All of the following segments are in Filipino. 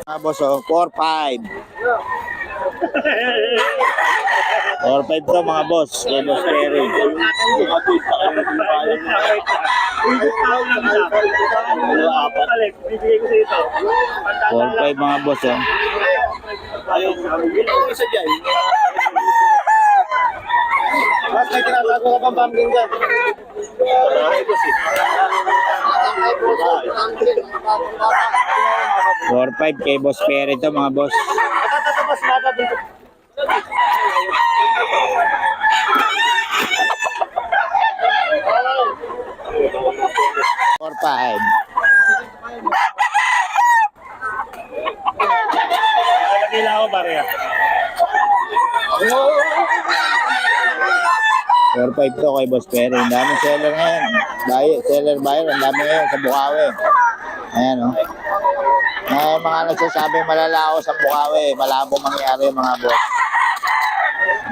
Mga boss, oh, 4-5. 4-5 to mga boss. Kay Boss Perry. 4-5 mga boss, oh. Mas may tinatago ka pang pumpkin dyan. Ay, boss eh. 4-5 kay Boss Perry to mga boss. Tatabas mata dito. 4-5. Kailangan ko pare. 4-5 to kay Boss Perry. Ang daming seller ngayon. Seller buyer. Ang dami ngayon sa Bukawi. Ayan, oh. May mga nagsasabi malalao sa Bukawi. Malabo mangyari mga boss.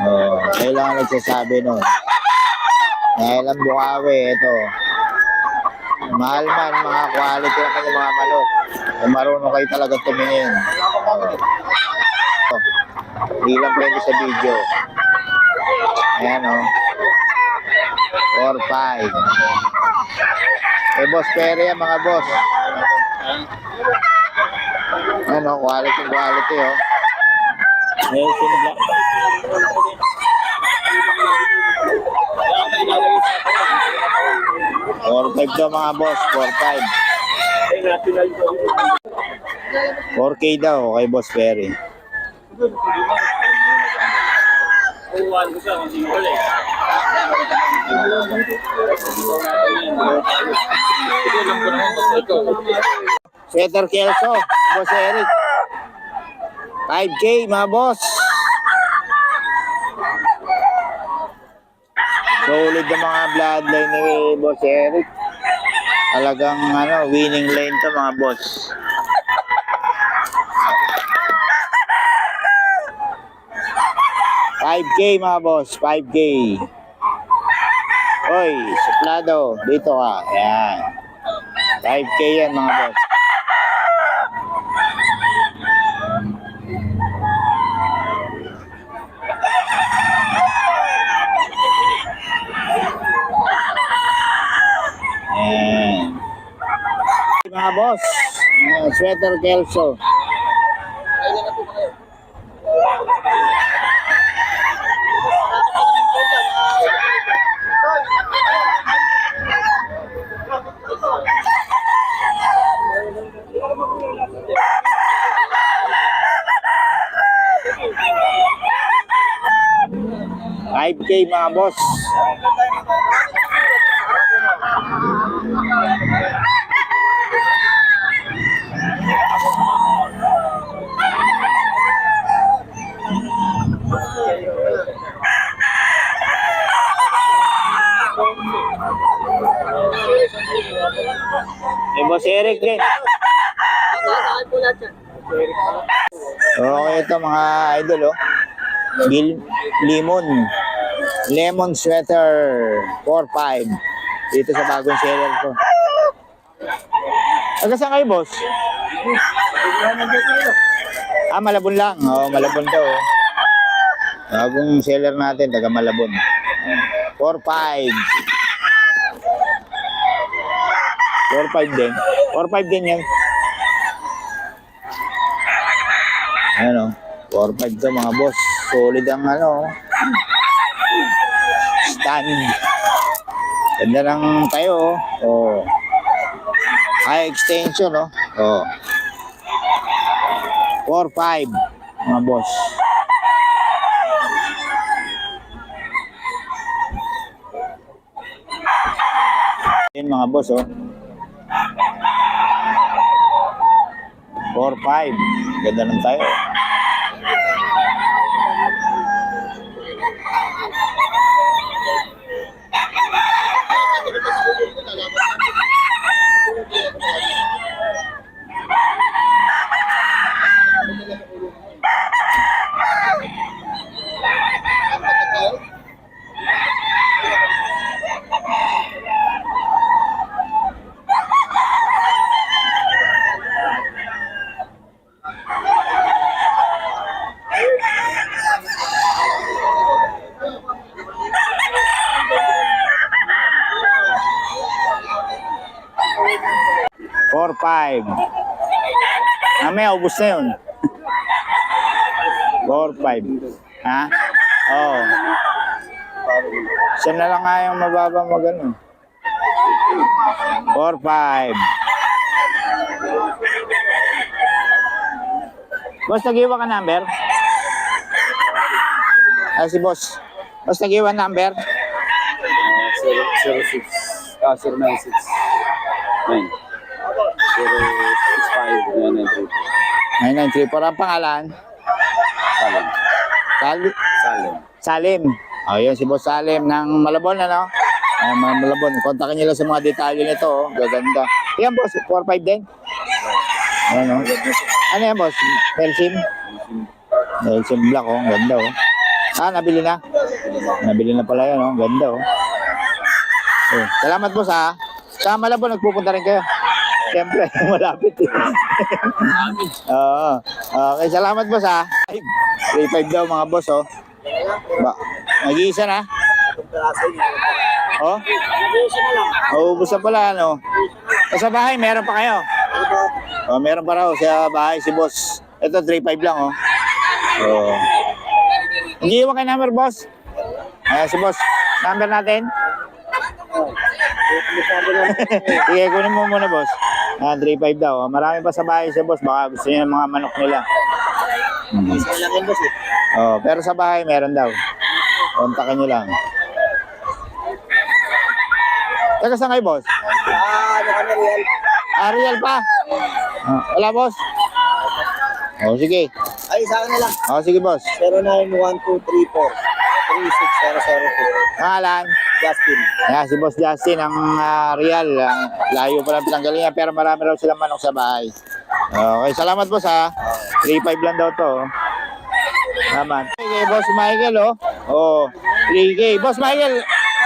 Oh, kailangan nagsasabi nun. Dahil ang Bukawi, ito. Mahal man, mga quality naman yung mga manok. Kung marunong kayo talaga tumingin. Hindi lang pwede sa video. Ayan, oh. 4-5. Eh, Boss Perry yan, mga boss. Ano, quality, oh. Nelson Black. 4-5 daw mga boss, 4-5. 4K daw kay Boss Perry. Setter Kelso, Boss Eric. 5K mga boss. Solid na mga bloodline ni Boss Eric. Talagang winning lane to mga boss. $5K mga boss, 5K. Oy, suplado, dito ka. Ayan. 5K yan mga boss. Ayan. Mga boss, Sweater Kelso. $5K mga boss. Eh, Boss Eric din. Okay, ito mga idol, oh. Lemon sweater 4-5 dito sa bagong seller ko. Saan kayo, boss? Malabon lang. Malabon daw. Bagong seller natin, taga Malabon. 4-5. 4-5 din. 4-5 din yan. Ano? 4-5 to mga boss. Solid ang stand. Ganda ng tayo. Oh. High extension, oh. Oh. 4-5 mga boss. Yan mga boss, oh. 4-5. Ganda ng tayo. 4-5. Mamaya, ubus na yun. 4-5. Ha? Oo. Siya na lang nga yung mababa mo gano'n. 4-5. Boss, nag-iwan ka number? Ah, si boss. Boss, nag-iwan number? 096. 096. 9. 065 9934. Ang pangalan? Salim. Salim. Salim. Salim. O, yun, si boss Salim ng Malabon, ano? Malabon. Kontakin nyo lang sa mga detalye nito, oh. Gaganda. Yan, boss. 4-5 din. Ano? Ano yan, boss? Melsim? Melsim Black, oh. Ganda, oh. Ah, nabili na? Nabili na pala yan, oh. Ganda, oh. Eh, salamat, boss, ha. Sa Malabon, nagpupunta rin kayo. Siyempre, malapit, eh. Oo. Okay, salamat, boss, ha. 3-5 daw, mga boss, oh. Nag-iisa na? Oh? Ubus na pala, ano? Sa bahay, meron pa kayo? Oh, meron pa raw sa bahay si boss. Ito, 3-5 lang, oh. Oh. Nag-iwan kayo number, boss? Ayan, si boss. Number natin? Sige, kunin mo muna, boss. 3-5 daw. Marami pa sa bahay si boss. Baka gusto niya ng mga manok nila. Oh, pero sa bahay, meron daw. Kontakin nyo lang. Teka, saan kayo, boss? Real. Real pa? Wala, boss? Oh, sige. Ay, sa akin na lang. Oh, sige, boss. 091234-36002. Pangalan? Justin. Ayan, si boss Justin, ang Real. Layo pa lang pinanggalingan, pero marami raw silang manok sa bahay. Okay, salamat, boss, ha. 3-5 lang daw to. Naman. Okay, boss Michael, oh. Oh, 3K. Boss Michael,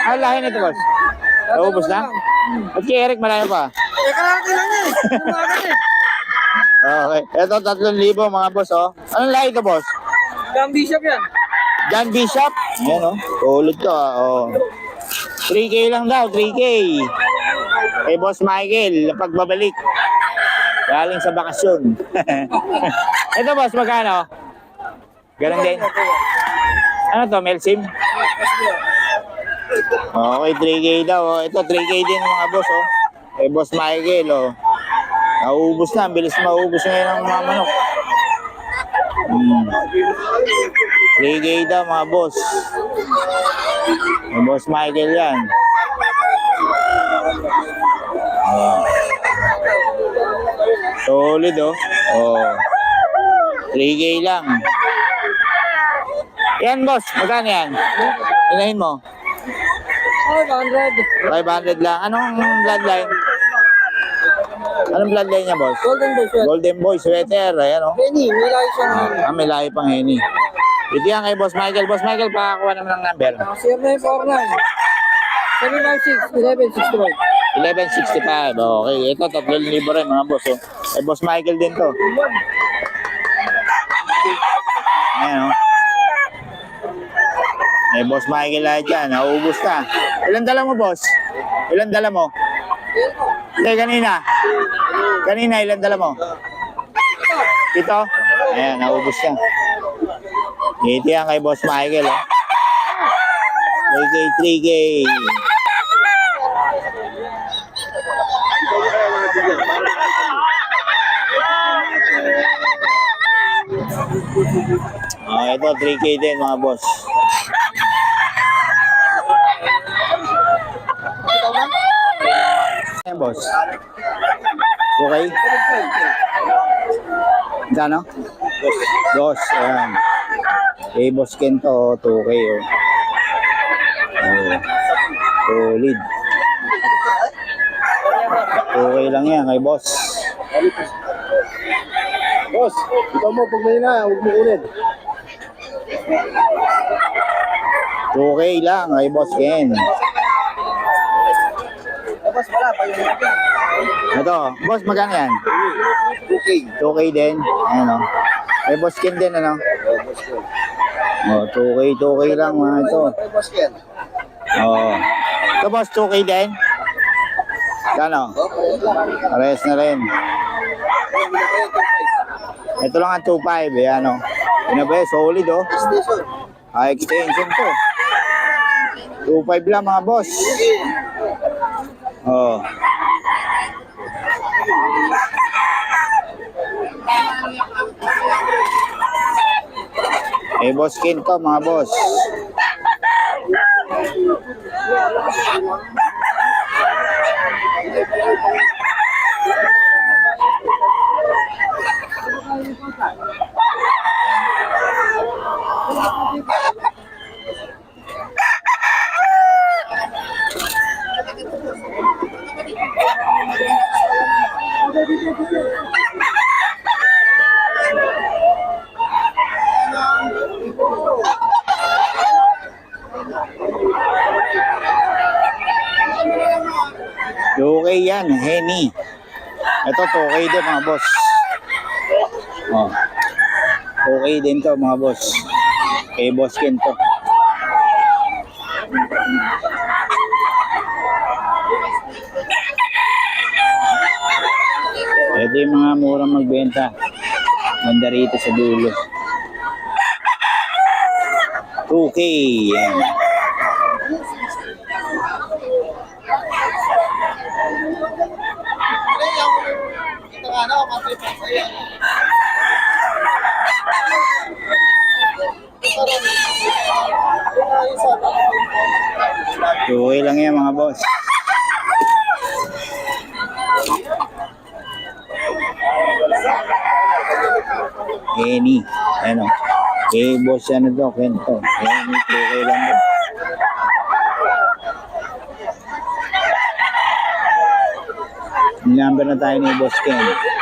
ang lahi nito, boss? Naubos na? At kay Eric, malayo pa. Kalaki lang eh. Okay. Ito, 3,000 mga boss, oh. Anong lahi ito, boss? John Bishop yan. John Bishop. Ayan, oh. Tulad to, oh. 3K lang daw, 3K. Eh, boss Michael, pagbabalik. Galing sa bakasyon. Ito, boss, magkano? Ganun din. Ano to, Melsim? Okay, 3K daw. Oh. Ito, 3K din mga boss, oh. Eh, boss Michael, oh. Nauubos na. Ang bilis maubos ngayon ng mga manok. 3K daw, mga boss. Eh, boss Michael yan. Oh. Solid, oh. Oh. 3K lang. Yan, boss. Magkano yan? Inahin mo? 500. 500 lang. Anong bloodline? Anong bloodline niya, boss? Golden Bishop. Golden Boy, sweater. Ayan, oh. Benny, may lahi siyang May lahi pang heni. Ito yan kay Boss Michael. Boss Michael, pakakuha naman ng number. 0949 756 1165. 1165. Okay. Ito, 3,000 rin, mga boss, oh. Kay Boss Michael din to. Ayan, oh. Eh, Boss Michael lahat yan. Nauubos na. Ilan dala mo, boss? Ilan dala mo? Hindi, kanina. Kanina, ilan dala mo? Ito? Ayan, naubos na. Ito yan kay Boss Michael, oh. 3K. Ito, 3K din, mga boss. Ayan, boss. Okay? Gano? Dos. Ayan. Eh, boss Kento, 2K, oh. Oh. Solid. 2K lang yan, kay boss. Boss, ikaw mo, pag may na, huwag mo ulit. 2K lang, kay boss Ken. Boss, wala pa yun. Ito, boss, magkano yan? 2K. 2K din. Ayan, oh. Kay boss Ken din, ano? Oh, 2K lang, mga ito. Boss yan. Oh. Ito, boss, 2K din. Gano? Pares na rin. Ito lang ang 2.5 eh, ano. Yun na ba eh, solid oh. Station. Extension to. 2.5 lang mga boss. Oh. Eh, boss Ken to mga boss. Okay yan, Henny. Ito, okay din mga boss. Oh. Okay din to mga boss. Kay Boss Ken to. Ito yung mga murang magbenta. Banda rito sa dulo. 2K. Yan. Ito nga na, matay pa sa'yo. Okay lang yan mga boss. Henny. Ano? Eh, boss ano to? Kento. Henny, okay lang yun. Number na tayo ni Boss Ken.